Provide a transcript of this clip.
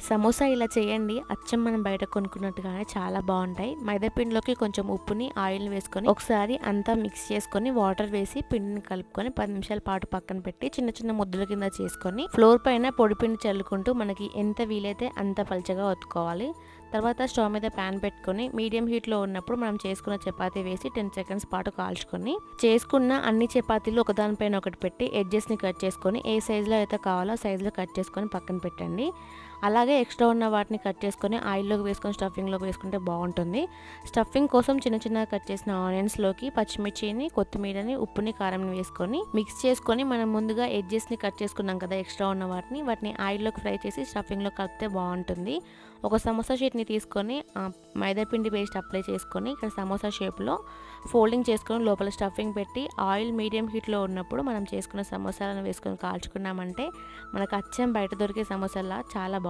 సమోసా ఇలా చేయండి, అచ్చం మనం బయట కొనుక్కున్నట్టుగానే చాలా బాగుంటాయి. మైదా పిండిలోకి కొంచెం ఉప్పుని, ఆయిల్ వేసుకొని ఒకసారి అంతా మిక్స్ చేసుకొని వాటర్ వేసి పిండిని కలుపుకొని 10 నిమిషాల పాటు పక్కన పెట్టి చిన్న చిన్న ముద్దల కింద చేసుకొని ఫ్లోర్ పైన పొడి పిండి చల్లుకుంటూ మనకి ఎంత వీలైతే అంత పలచగా ఒత్తుకోవాలి. తర్వాత స్టవ్ మీద ప్యాన్ పెట్టుకొని మీడియం హీట్లో ఉన్నప్పుడు మనం చేసుకున్న చపాతీ వేసి 10 సెకండ్స్ పాటు కాల్చుకొని చేసుకున్న అన్ని చపాతీలు ఒకదానిపైన ఒకటి పెట్టి ఎడ్జెస్ని కట్ చేసుకొని ఏ సైజులో అయితే కావాలో ఆ సైజులో కట్ చేసుకొని పక్కన పెట్టండి. అలాగే ఎక్స్ట్రా ఉన్న వాటిని కట్ చేసుకొని ఆయిల్లోకి వేసుకొని స్టఫింగ్లోకి వేసుకుంటే బాగుంటుంది. స్టఫింగ్ కోసం చిన్న చిన్నగా కట్ చేసిన ఆనియన్స్లోకి పచ్చిమిర్చిని, కొత్తిమీరని, ఉప్పుని, కారంని వేసుకొని మిక్స్ చేసుకొని మనం ముందుగా ఎడ్జెస్ని కట్ చేసుకున్నాం కదా ఎక్స్ట్రా ఉన్న వాటిని ఆయిల్లోకి ఫ్రై చేసి స్టఫింగ్లో కలిపితే బాగుంటుంది. ఒక సమోసా షీట్ని తీసుకొని మైదా పిండి పేస్ట్ అప్లై చేసుకొని ఇక్కడ సమోసా షేప్లో ఫోల్డింగ్ చేసుకొని లోపల స్టఫింగ్ పెట్టి ఆయిల్ మీడియం హీట్లో ఉన్నప్పుడు మనం చేసుకున్న సమోసాలను వేసుకొని కాల్చుకున్నామంటే మనకు అచ్చం బయట దొరికే సమోసాలా చాలా బాగున్నాయి.